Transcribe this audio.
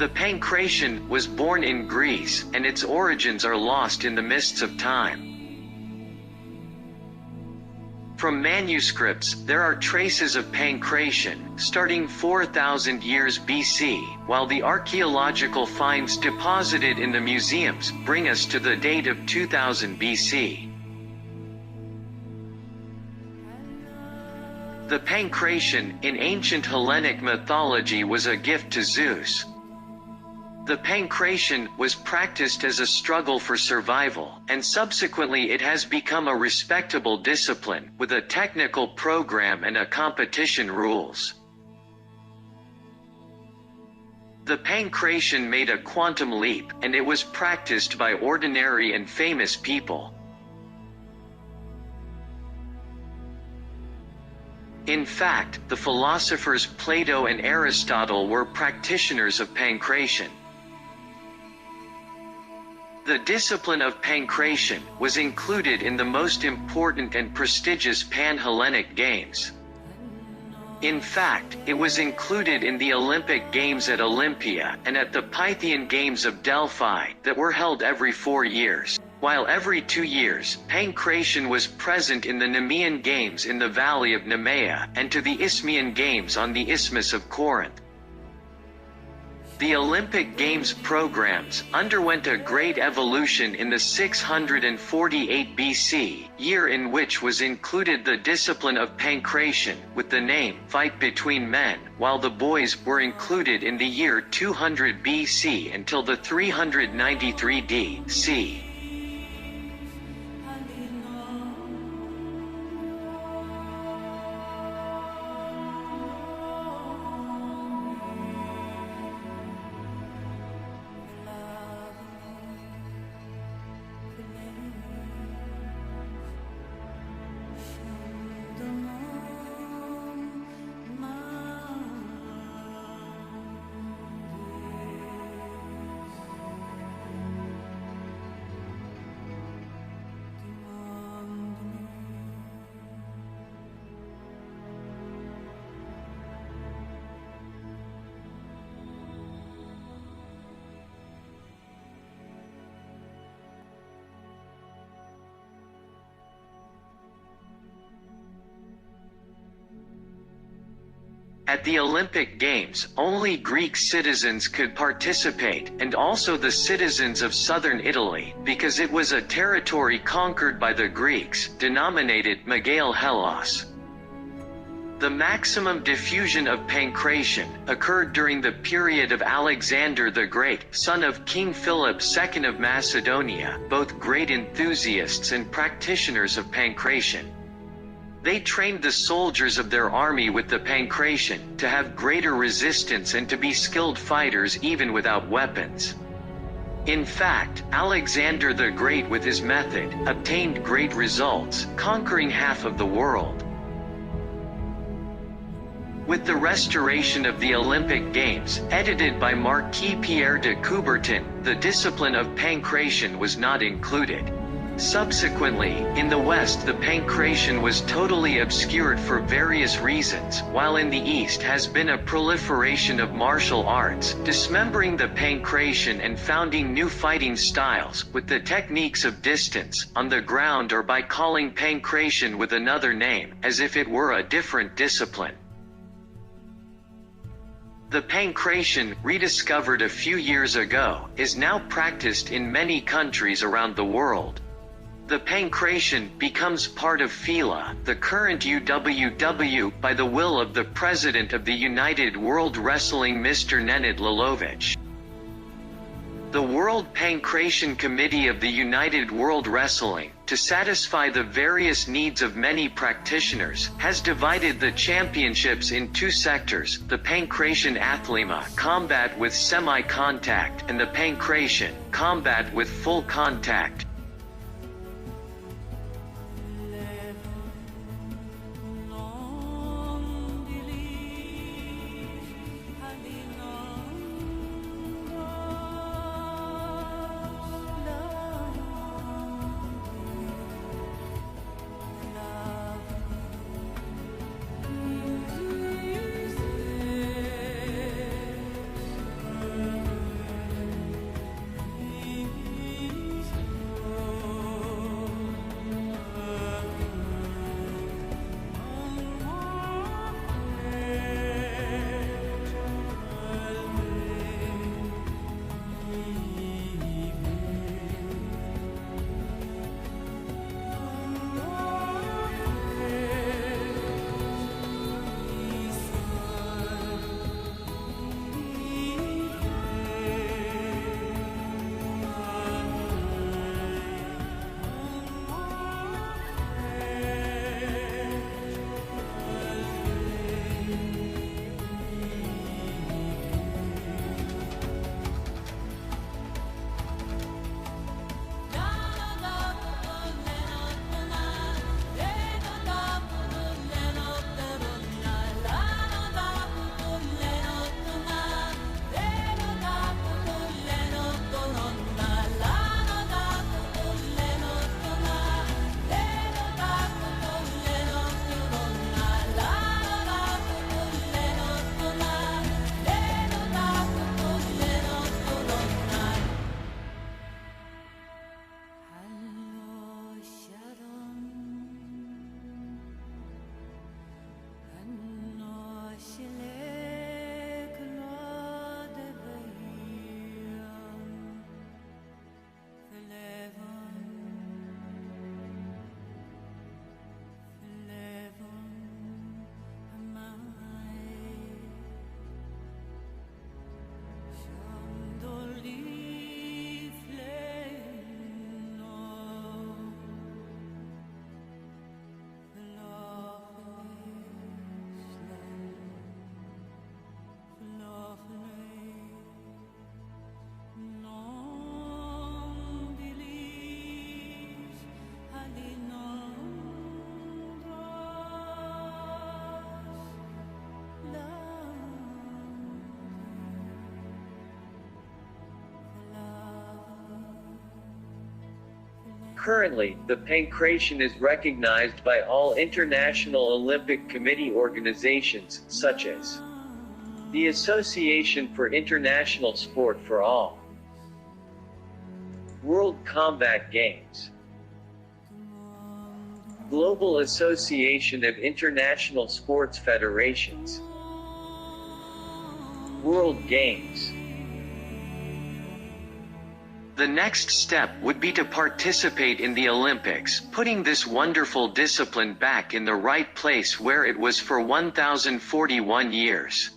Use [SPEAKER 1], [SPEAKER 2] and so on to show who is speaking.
[SPEAKER 1] The Pankration was born in Greece, and its origins are lost in the mists of time. From manuscripts, there are traces of Pankration, starting 4,000 years BC, while the archaeological finds deposited in the museums bring us to the date of 2000 BC. The Pankration, in ancient Hellenic mythology, was a gift to Zeus. The Pankration was practiced as a struggle for survival, and subsequently it has become a respectable discipline, with a technical program and a competition rules. The Pankration made a quantum leap, and it was practiced by ordinary and famous people. In fact, the philosophers Plato and Aristotle were practitioners of Pankration. The discipline of Pankration was included in the most important and prestigious Pan-Hellenic Games. In fact, it was included in the Olympic Games at Olympia and at the Pythian Games of Delphi that were held every 4 years, while every 2 years, Pankration was present in the Nemean Games in the Valley of Nemea and to the Isthmian Games on the Isthmus of Corinth. The Olympic Games programs underwent a great evolution in the 648 BC, year in which was included the discipline of Pankration, with the name Fight Between Men, while the boys were included in the year 200 BC until the 393 D.C. At the Olympic Games, only Greek citizens could participate, and also the citizens of southern Italy, because it was a territory conquered by the Greeks, denominated Megale Hellas. The maximum diffusion of Pankration occurred during the period of Alexander the Great, son of King Philip II of Macedonia, both great enthusiasts and practitioners of Pankration. They trained the soldiers of their army with the Pankration to have greater resistance and to be skilled fighters even without weapons. In fact, Alexander the Great with his method obtained great results, conquering half of the world. With the restoration of the Olympic Games, edited by Marquis Pierre de Coubertin, the discipline of Pankration was not included. Subsequently, in the West the Pankration was totally obscured for various reasons, while in the East has been a proliferation of martial arts, dismembering the Pankration and founding new fighting styles, with the techniques of distance, on the ground or by calling Pankration with another name, as if it were a different discipline. The Pankration, rediscovered a few years ago, is now practiced in many countries around the world. The Pankration becomes part of FILA, the current UWW, by the will of the President of the United World Wrestling Mr. Nenad Lalovic. The World Pankration Committee of the United World Wrestling, to satisfy the various needs of many practitioners, has divided the championships in 2 sectors, the Pankration Athlema, combat with semi-contact, and the Pankration, combat with full contact. Currently, the pankration is recognized by all international Olympic Committee organizations, such as the Association for International Sport for All, World Combat Games, Global Association of International Sports Federations, World Games. The next step would be to participate in the Olympics, putting this wonderful discipline back in the right place where it was for 1041 years.